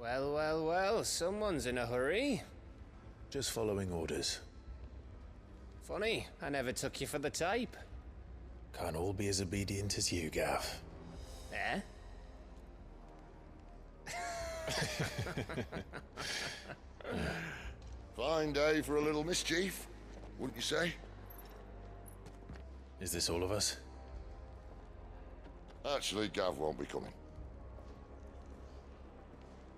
Well, well, well, someone's in a hurry. Just following orders. Funny, I never took you for the type. Can't all be as obedient as you, Gav. Eh? Fine day for a little mischief, wouldn't you say? Is this all of us? Actually, Gav won't be coming.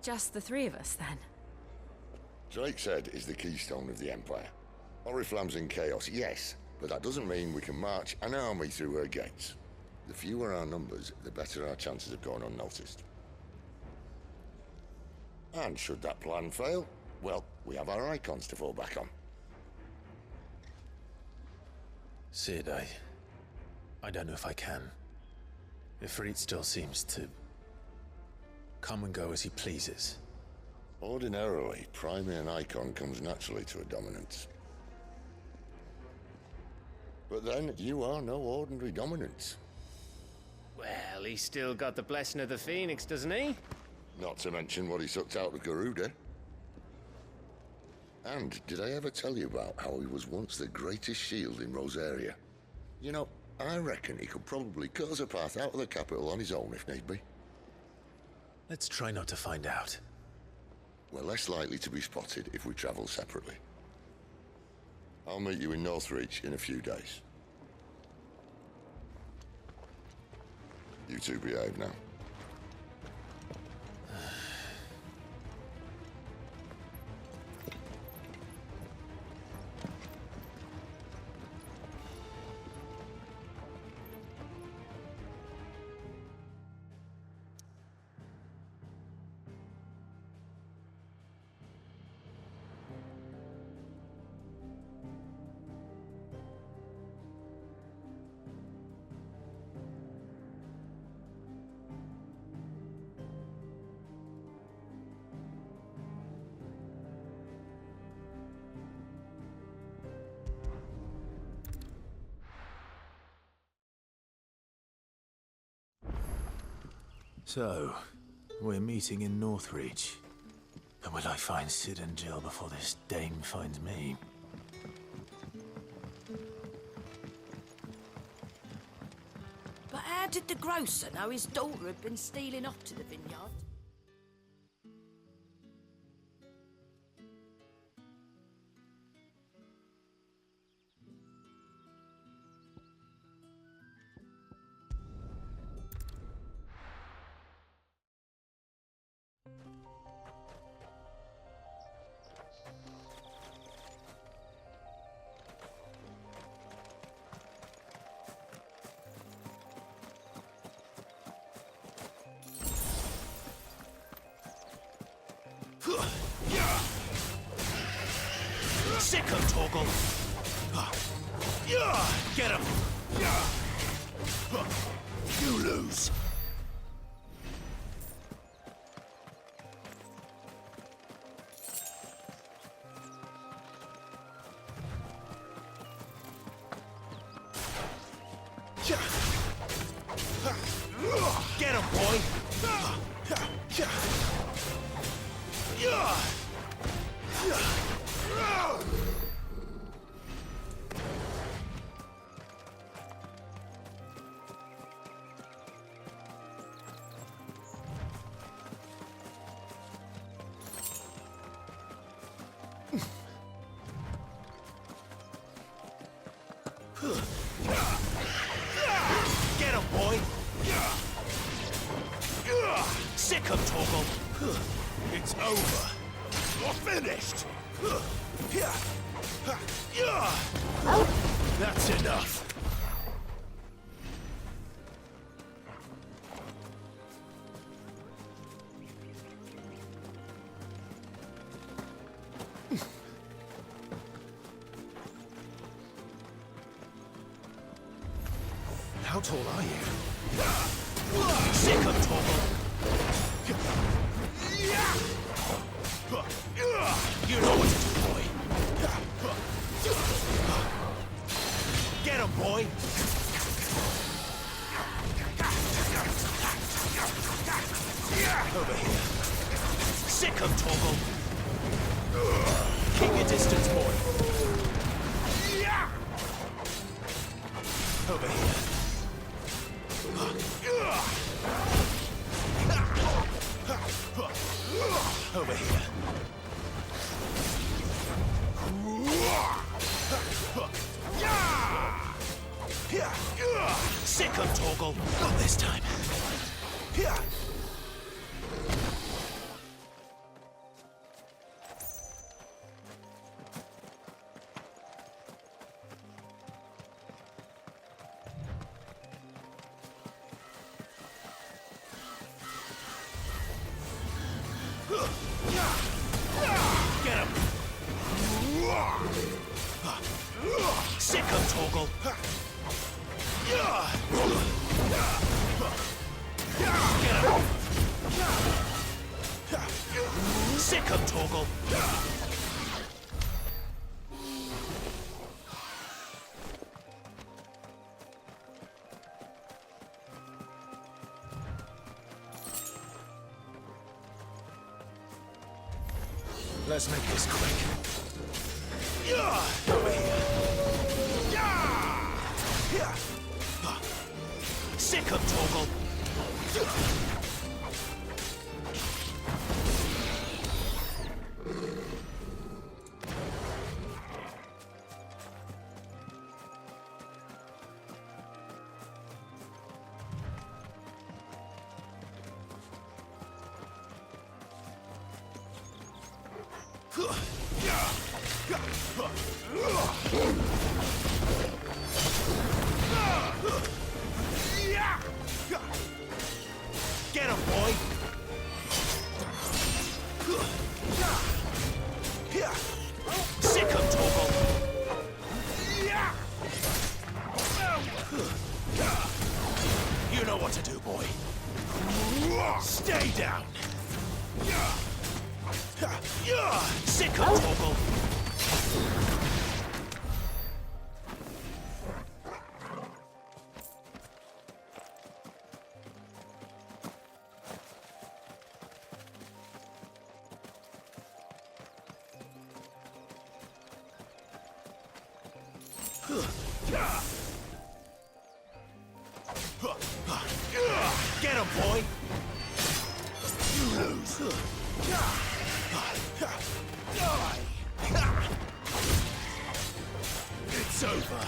Just the three of us, then? Drake's Head is the keystone of the Empire. Oriflamme's in chaos, yes, but that doesn't mean we can march an army through her gates. The fewer our numbers, the better our chances of going unnoticed. And should that plan fail, well, we have our icons to fall back on. Sid, I don't know if I can. Ifrit still seems to come and go as he pleases. Ordinarily, priming an icon comes naturally to a dominance. But then, you are no ordinary dominance. Well, he's still got the blessing of the Phoenix, doesn't he? Not to mention what he sucked out of Garuda. And did I ever tell you about how he was once the greatest shield in Rosaria? You know, I reckon he could probably cut us a path out of the capital on his own if need be. Let's try not to find out. We're less likely to be spotted if we travel separately. I'll meet you in Northreach in a few days. You two behave now. So, we're meeting in Northreach. And will I find Sid and Jill before this dame finds me? But how did the grocer know his daughter had been stealing off to the vineyard? Sick of Toggle! Get him! You lose! Get him, boy! Get him, boy! Sick of Toggle! It's over! You're finished! That's enough! How tall are you? Sick of Toggle! You know what to do, boy! Get him, boy! Over here. Sick of Torgal. Keep your distance, boy. Over here. Over here. Sick of Torgal. Not this time. Get him! Sick of Torgal! Get him! Sick of Torgal! Let's make this quick. Over here. Sick of Torgal. Get him, boy! Sick of Torgal! You know what to do, boy. Stay down! Sick of Torgal! Get him, boy! You lose! It's over!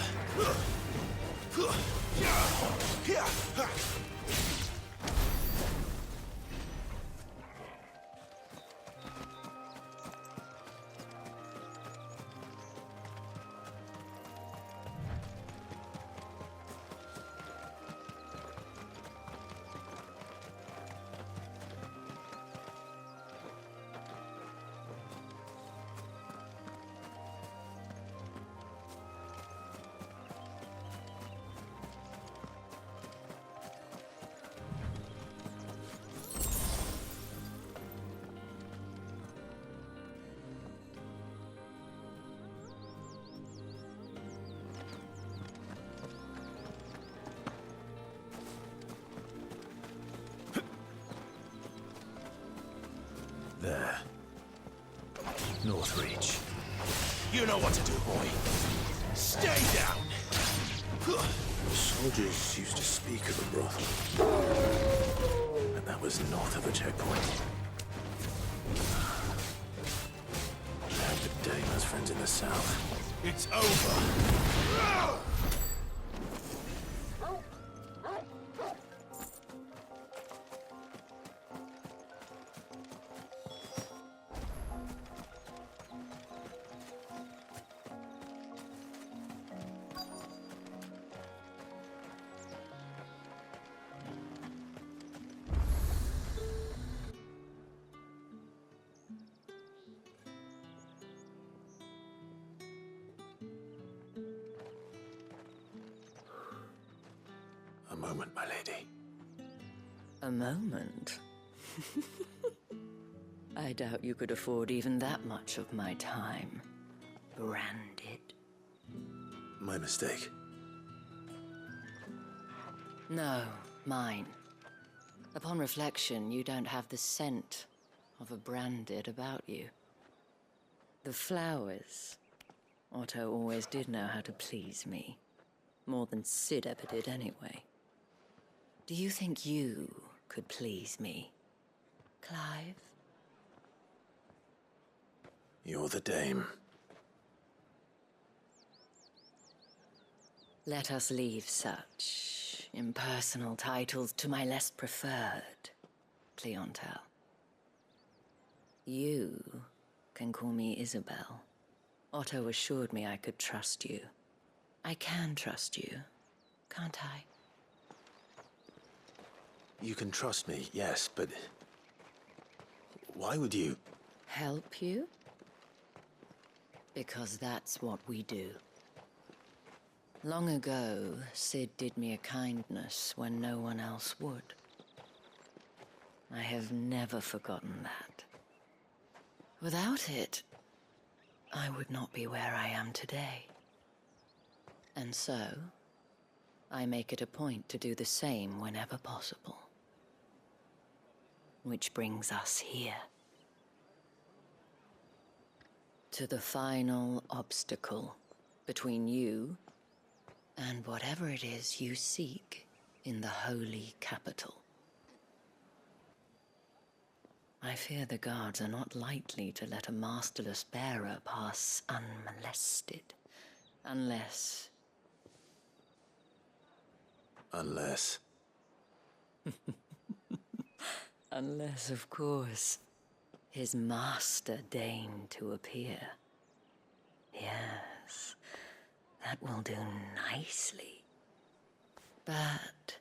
There. Northreach. You know what to do, boy. Stay down! Soldiers used to speak of a brothel. And that was north of the checkpoint. I hope that Dave has friends in the south. It's over! A moment, my lady. A moment? I doubt you could afford even that much of my time. Branded. My mistake. No, mine. Upon reflection, you don't have the scent of a branded about you. The flowers. Otto always did know how to please me. More than Sid ever did anyway. Do you think you could please me, Clive? You're the dame. Let us leave such impersonal titles to my less preferred clientele. You can call me Isabel. Otto assured me I could trust you. I can trust you, can't I? You can trust me, yes, but... why would you... Help you? Because that's what we do. Long ago, Sid did me a kindness when no one else would. I have never forgotten that. Without it, I would not be where I am today. And so, I make it a point to do the same whenever possible. Which brings us here. To the final obstacle between you and whatever it is you seek in the holy capital. I fear the guards are not likely to let a masterless bearer pass unmolested. Unless... Unless... Unless, of course, his master deigned to appear. Yes, that will do nicely. But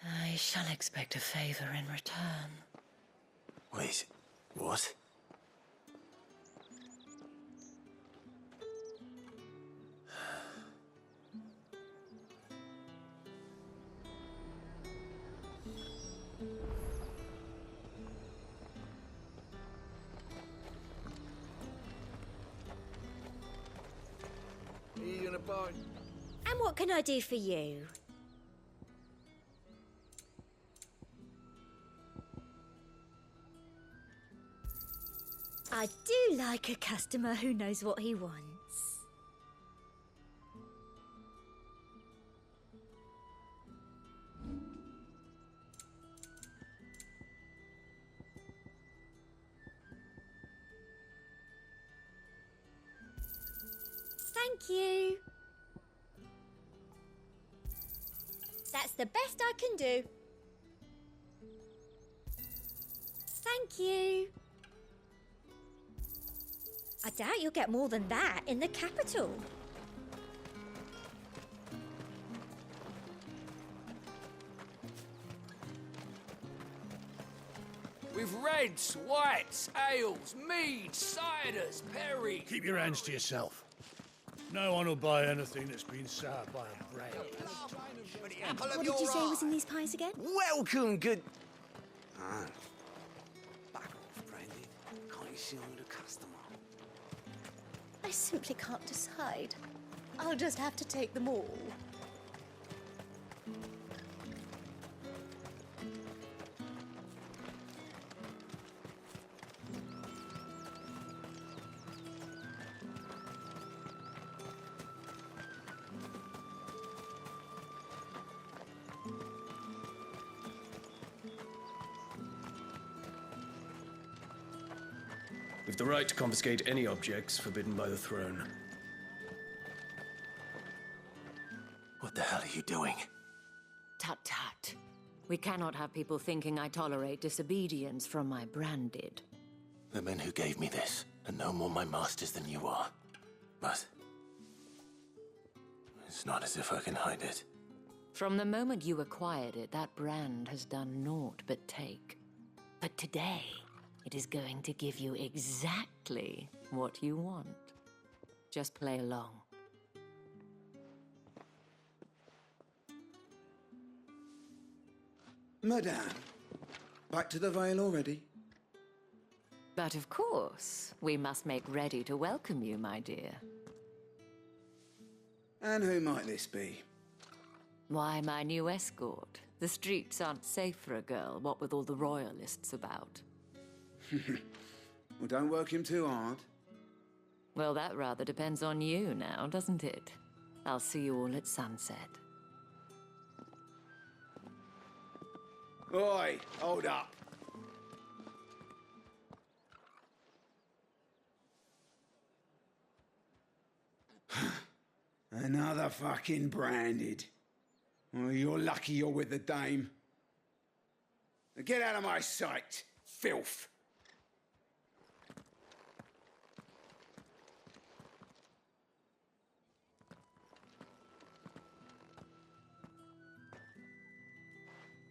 I shall expect a favor in return. Wait, what? Are you gonna buy? And what can I do for you? I do like a customer who knows what he wants. Thank you. That's the best I can do. Thank you. I doubt you'll get more than that in the capital. With reds, whites, ales, meads, ciders, perry. Keep your hands to yourself. No one will buy anything that's been soured by a brain. What did you say was in these pies again? Welcome, good... Ah. Back off, Brandy. Can't you see I'm the customer? I simply can't decide. I'll just have to take them all. We've the right to confiscate any objects forbidden by the throne. What the hell are you doing? Tut tut. We cannot have people thinking I tolerate disobedience from my branded. The men who gave me this are no more my masters than you are. But... it's not as if I can hide it. From the moment you acquired it, that brand has done naught but take. But today, it is going to give you exactly what you want. Just play along. Madame, back to the Vale already? But of course, we must make ready to welcome you, my dear. And who might this be? Why, my new escort. The streets aren't safe for a girl, what with all the royalists about. Well, don't work him too hard. Well, that rather depends on you now, doesn't it? I'll see you all at sunset. Oi, hold up. Another fucking branded. Well, you're lucky you're with the dame. Now get out of my sight, filth.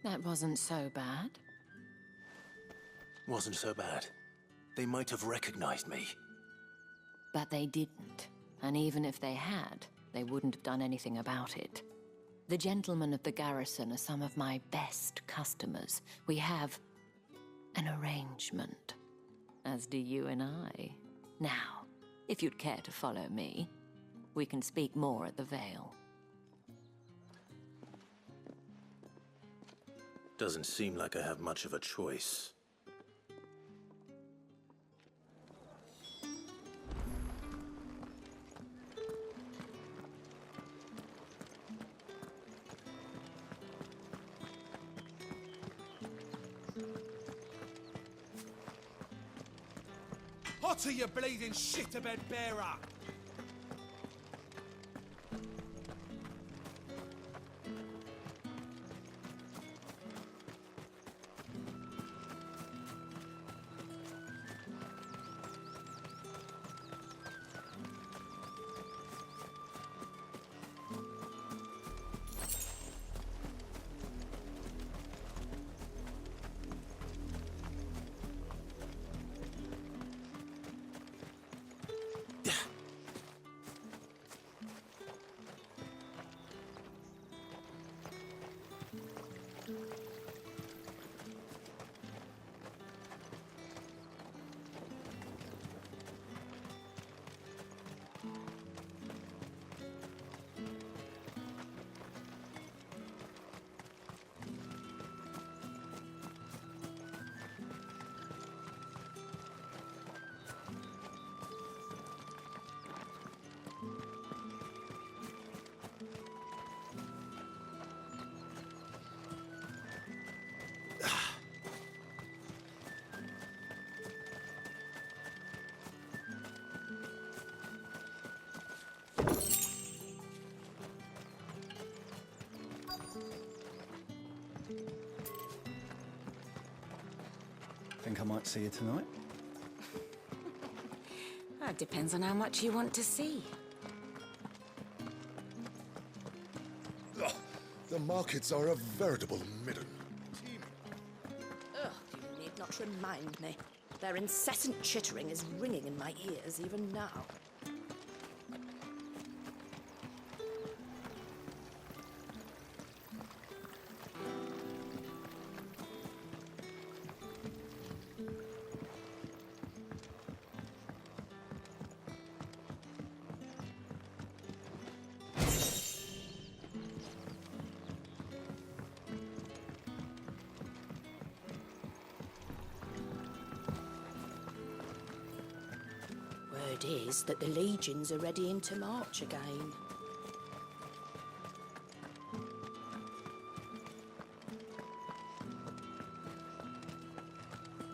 That wasn't so bad. Wasn't so bad. They might have recognized me. But they didn't. And even if they had, they wouldn't have done anything about it. The gentlemen of the garrison are some of my best customers. We have an arrangement, as do you and I. Now, if you'd care to follow me, we can speak more at the Vale. Doesn't seem like I have much of a choice. Hotter, you bleeding shit-a-bed bearer! Think I might see you tonight? That depends on how much you want to see. Ugh, the markets are a veritable midden. Ugh, you need not remind me. Their incessant chittering is ringing in my ears even now. Word is that the legions are ready into march again.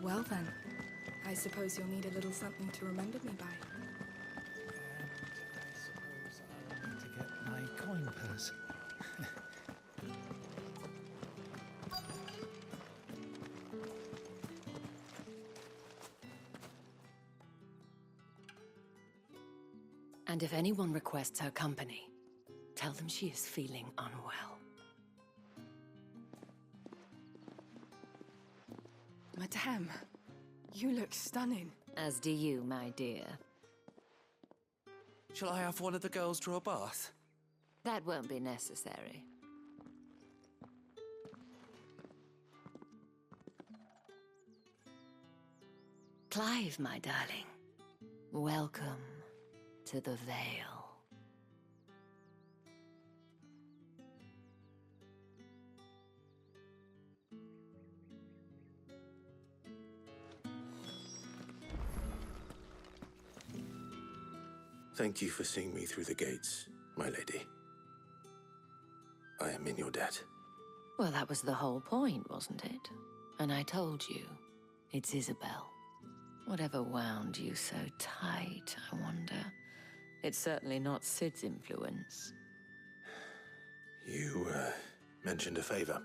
Well then, I suppose you'll need a little something to remember me by. And I suppose I'll need to get my coin purse. And if anyone requests her company, tell them she is feeling unwell. Madame, you look stunning. As do you, my dear. Shall I have one of the girls draw a bath? That won't be necessary. Clive, my darling. Welcome to the Vale. Thank you for seeing me through the gates, my lady. I am in your debt. Well, that was the whole point, wasn't it? And I told you, it's Isabel. Whatever wound you so tight, I wonder. It's certainly not Sid's influence. You, mentioned a favor.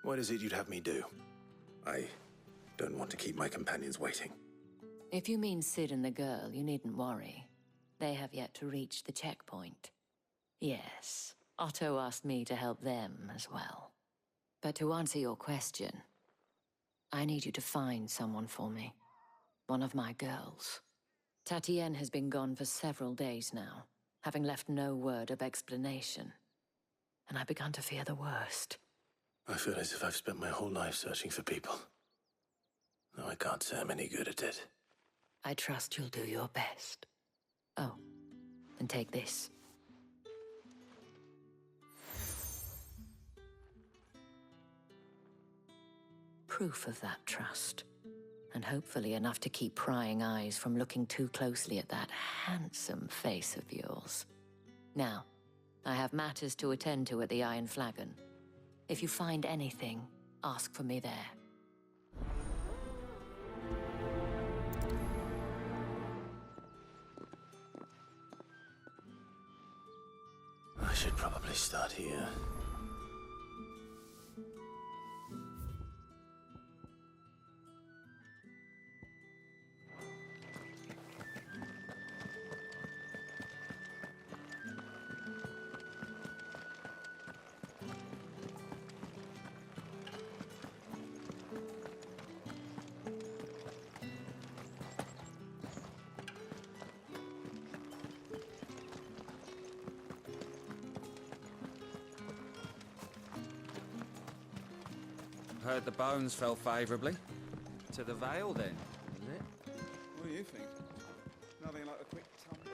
What is it you'd have me do? I don't want to keep my companions waiting. If you mean Sid and the girl, you needn't worry. They have yet to reach the checkpoint. Yes, Otto asked me to help them as well. But to answer your question, I need you to find someone for me. One of my girls. Tatienne has been gone for several days now, having left no word of explanation. And I've begun to fear the worst. I feel as if I've spent my whole life searching for people. No, I can't say I'm any good at it. I trust you'll do your best. Oh, and take this. Proof of that trust. And hopefully enough to keep prying eyes from looking too closely at that handsome face of yours. Now, I have matters to attend to at the Iron Flagon. If you find anything, ask for me there. I should probably start here. Heard the bones fell favourably. To the Vale, then, is it? What do you think? Nothing like a quick tumble.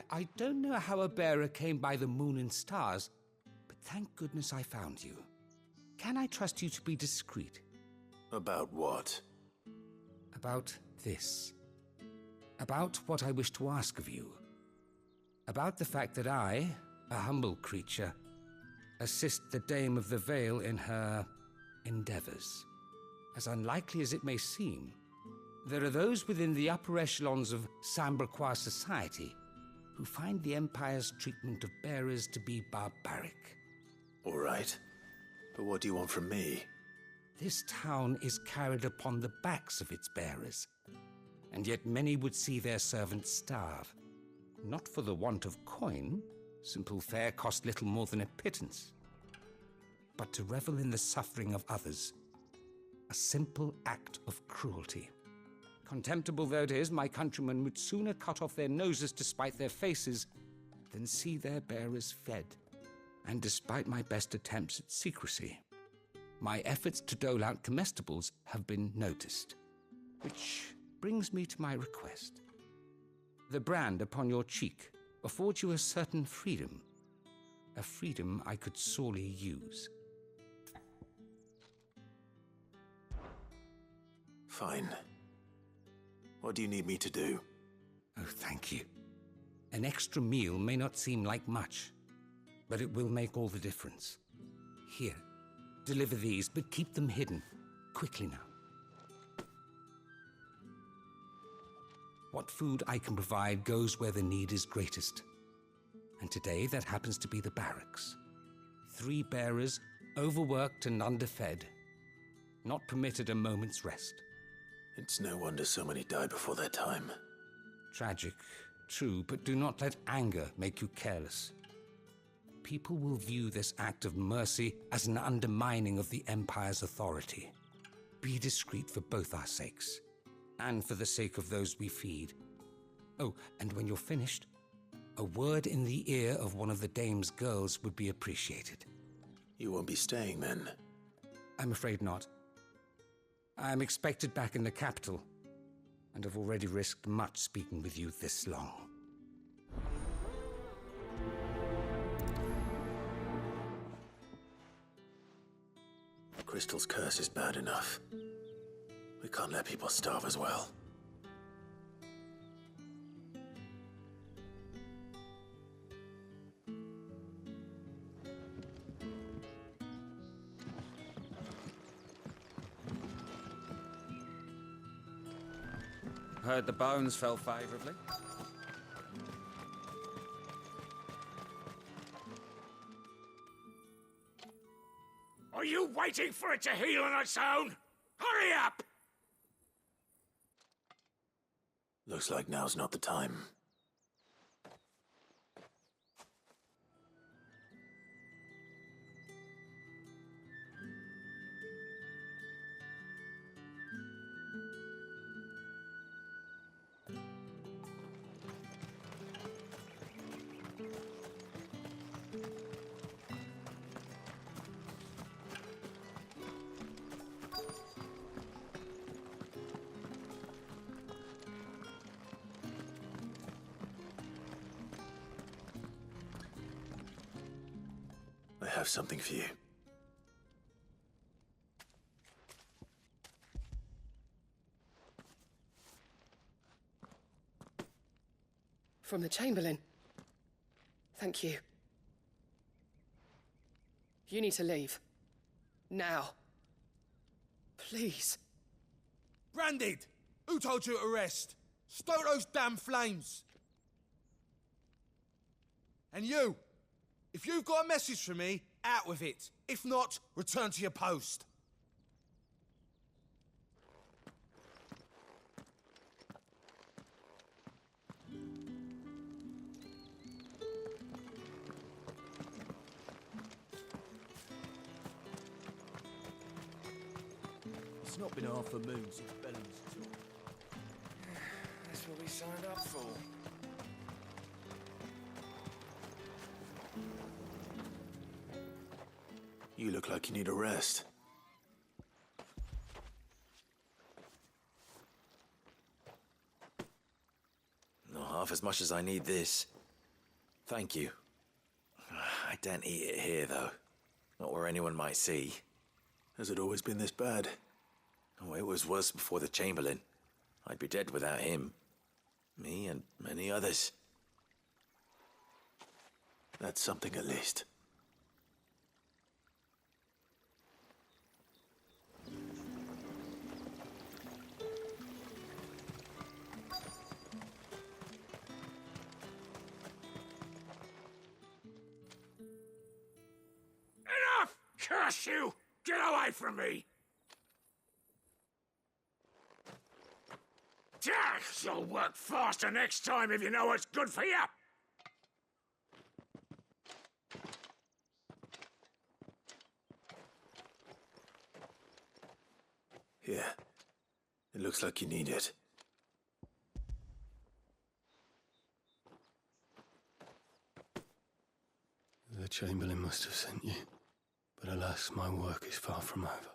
I don't know how a bearer came by the moon and stars, but thank goodness I found you. Can I trust you to be discreet? About what? About this. About what I wish to ask of you. About the fact that I, a humble creature, assist the Dame of the Vale in her endeavors. As unlikely as it may seem, there are those within the upper echelons of Samberquois society who find the Empire's treatment of bearers to be barbaric. All right. But what do you want from me? This town is carried upon the backs of its bearers, and yet many would see their servants starve. Not for the want of coin, simple fare cost little more than a pittance, but to revel in the suffering of others, a simple act of cruelty. Contemptible though it is, my countrymen would sooner cut off their noses to spite their faces than see their bearers fed. And despite my best attempts at secrecy, my efforts to dole out comestibles have been noticed. Which brings me to my request. The brand upon your cheek affords you a certain freedom. A freedom I could sorely use. Fine. What do you need me to do? Oh, thank you. An extra meal may not seem like much, but it will make all the difference. Here, deliver these, but keep them hidden. Quickly now. What food I can provide goes where the need is greatest. And today that happens to be the barracks. 3 bearers, overworked and underfed, not permitted a moment's rest. It's no wonder so many die before their time. Tragic, true, but do not let anger make you careless. People will view this act of mercy as an undermining of the Empire's authority. Be discreet for both our sakes, and for the sake of those we feed. Oh, and when you're finished, a word in the ear of one of the Dame's girls would be appreciated. You won't be staying then? I'm afraid not. I'm expected back in the capital, and have already risked much speaking with you this long. Crystal's curse is bad enough. We can't let people starve as well. Heard the bones fell favourably. Are you waiting for it to heal on its own? Hurry up! Looks like now's not the time. I have something for you. From the Chamberlain. Thank you. You need to leave. Now. Please. Branded! Who told you to rest? Stoke those damn flames! And you! If you've got a message for me, out with it. If not, return to your post. It's not been half a moon since Bellum's talk. That's what we signed up for. You look like you need a rest. Not half as much as I need this. Thank you. I daren't eat it here, though. Not where anyone might see. Has it always been this bad? Oh, it was worse before the Chamberlain. I'd be dead without him. Me and many others. That's something at least. Enough! Curse you! Get away from me! You'll work faster next time if you know what's good for you! Here. It looks like you need it. The Chamberlain must have sent you, but alas, my work is far from over.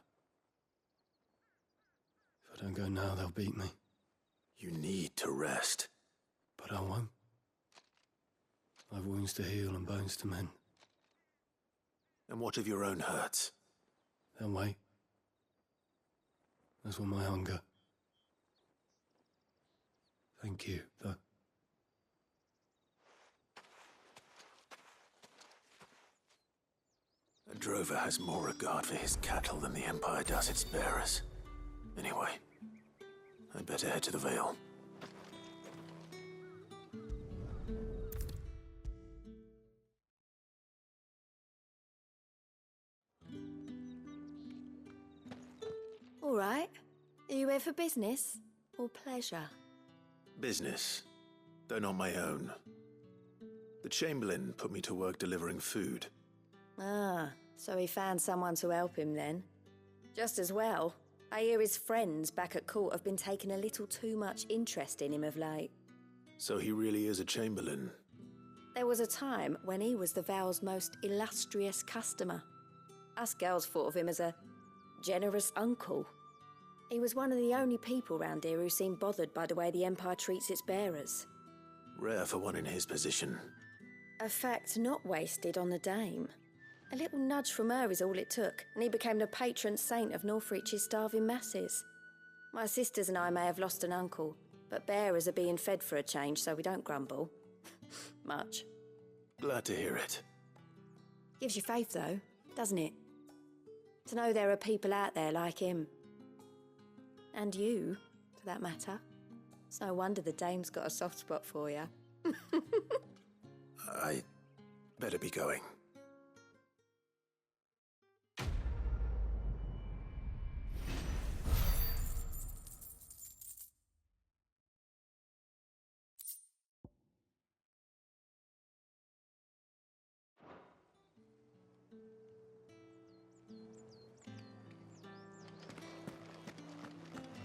If I don't go now, they'll beat me. You need to rest. But I won't. I've wounds to heal and bones to mend. And what of your own hurts? They'll wait. As will my hunger. Thank you, though. A drover has more regard for his cattle than the Empire does its bearers. Anyway, I'd better head to the Vale. All right. Are you here for business or pleasure? Business, though not my own. The Chamberlain put me to work delivering food. Ah, so he found someone to help him then. Just as well. I hear his friends back at court have been taking a little too much interest in him of late. So he really is a Chamberlain. There was a time when he was the Vale's most illustrious customer. Us girls thought of him as a generous uncle. He was one of the only people round here who seemed bothered by the way the Empire treats its bearers. Rare for one in his position. A fact not wasted on the dame. A little nudge from her is all it took, and he became the patron saint of Northreach's starving masses. My sisters and I may have lost an uncle, but bearers are being fed for a change, so we don't grumble. Much. Glad to hear it. Gives you faith, though, doesn't it? To know there are people out there like him. And you, for that matter. It's no wonder the dame's got a soft spot for you. I better be going.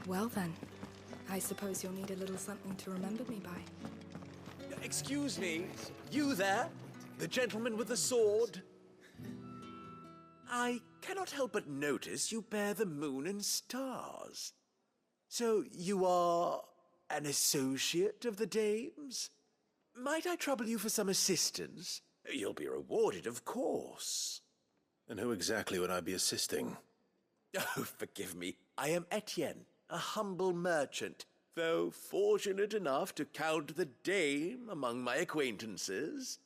Well then, I suppose you'll need a little something to remember me by. Excuse me, you there? The gentleman with the sword? I cannot help but notice you bear the moon and stars. So you are an associate of the dame's? Might I trouble you for some assistance? You'll be rewarded, of course. And who exactly would I be assisting? Oh, forgive me. I am Etienne, a humble merchant, though fortunate enough to count the dame among my acquaintances.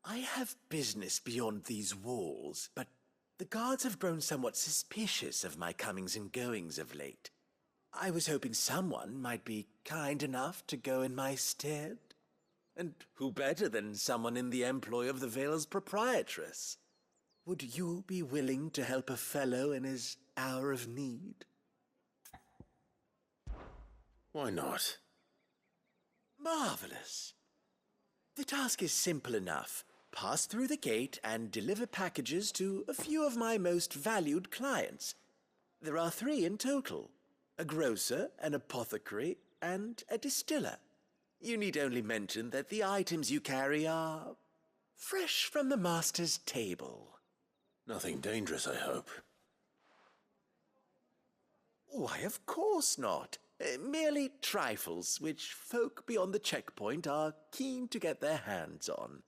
I have business beyond these walls, but the guards have grown somewhat suspicious of my comings and goings of late. I was hoping someone might be kind enough to go in my stead. And who better than someone in the employ of the Vale's proprietress? Would you be willing to help a fellow in his hour of need? Why not? Marvelous. The task is simple enough. Pass through the gate and deliver packages to a few of my most valued clients. There are 3 in total: a grocer, an apothecary, and a distiller. You need only mention that the items you carry are fresh from the master's table. Nothing dangerous, I hope. Why, of course not. Merely trifles which folk beyond the checkpoint are keen to get their hands on.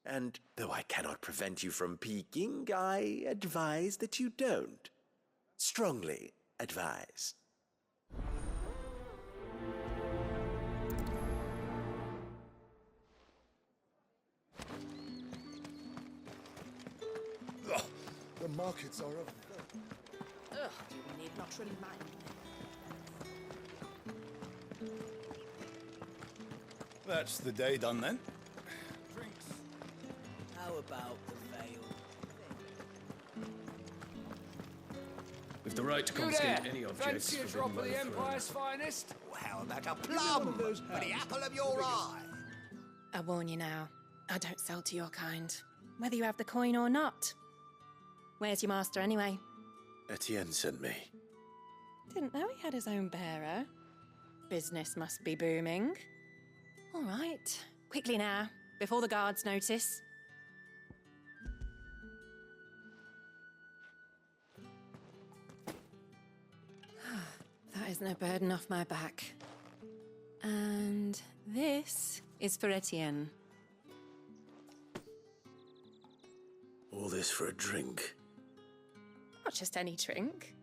And though I cannot prevent you from peeking, I advise that you don't. Strongly advise. The markets are of... Ugh, you need not remind me. That's the day done then. Drinks. How about the Vale? With the right to You confiscate there? any objects Fancy a forbidden drop by of the the throne. Empire's finest? Well, how about a plum for the apple of your eye? I warn you now, I don't sell to your kind, whether you have the coin or not. Where's your master anyway? Etienne sent me. Didn't know he had his own bearer. Business must be booming. All right, quickly now, before the guards notice. That is no burden off my back. And this is for Etienne. All this for a drink. Not just any drink.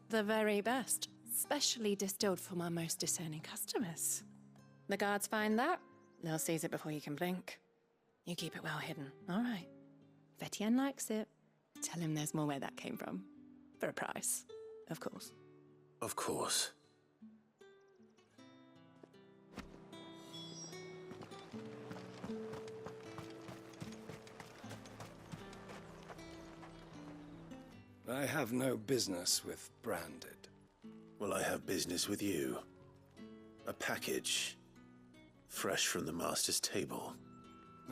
The very best, specially distilled for my most discerning customers. The guards find that, they'll seize it before you can blink. You keep it well hidden, all right? If Etienne likes it, tell him there's more where that came from. For a price, of course. Of course. I have no business with Branded. Well, I have business with you. A package. Fresh from the master's table.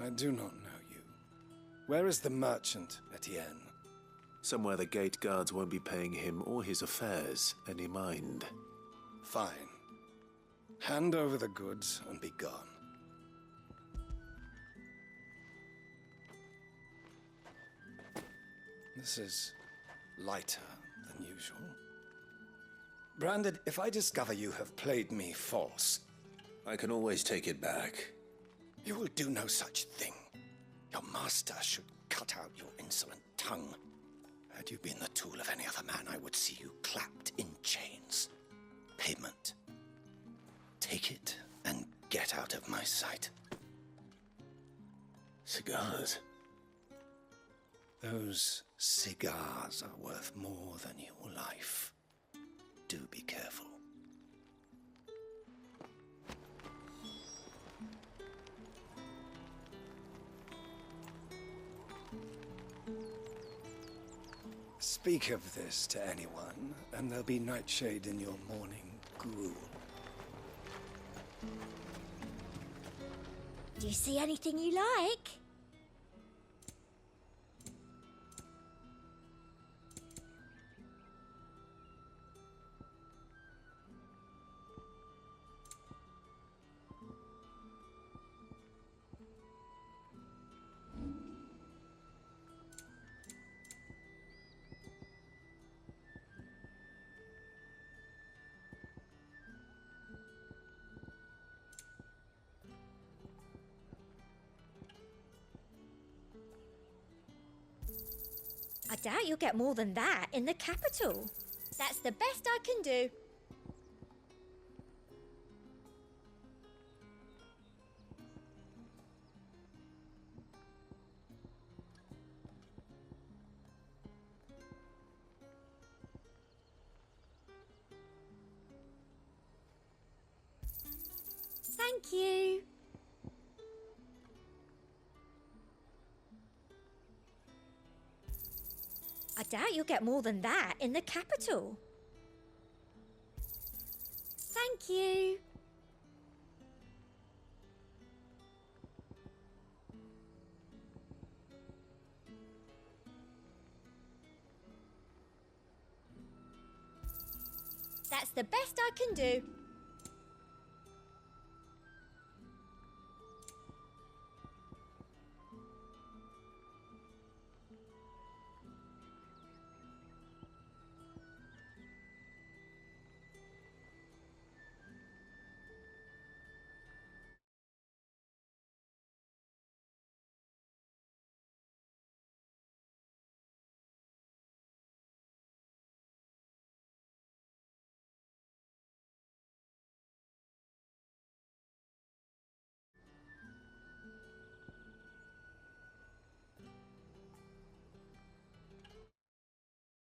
I do not know you. Where is the merchant, Etienne? Somewhere the gate guards won't be paying him or his affairs any mind. Fine. Hand over the goods and be gone. This is lighter than usual. Branded, if I discover you have played me false... I can always take it back. You will do no such thing. Your master should cut out your insolent tongue. Had you been the tool of any other man, I would see you clapped in chains. Payment. Take it and get out of my sight. Cigars? Those cigars are worth more than your life. Do be careful. Speak of this to anyone, and there'll be nightshade in your morning gruel. Do you see anything you like? I doubt you'll get more than that in the capital. That's the best I can do. Thank you. I doubt you'll get more than that in the capital. Thank you. That's the best I can do.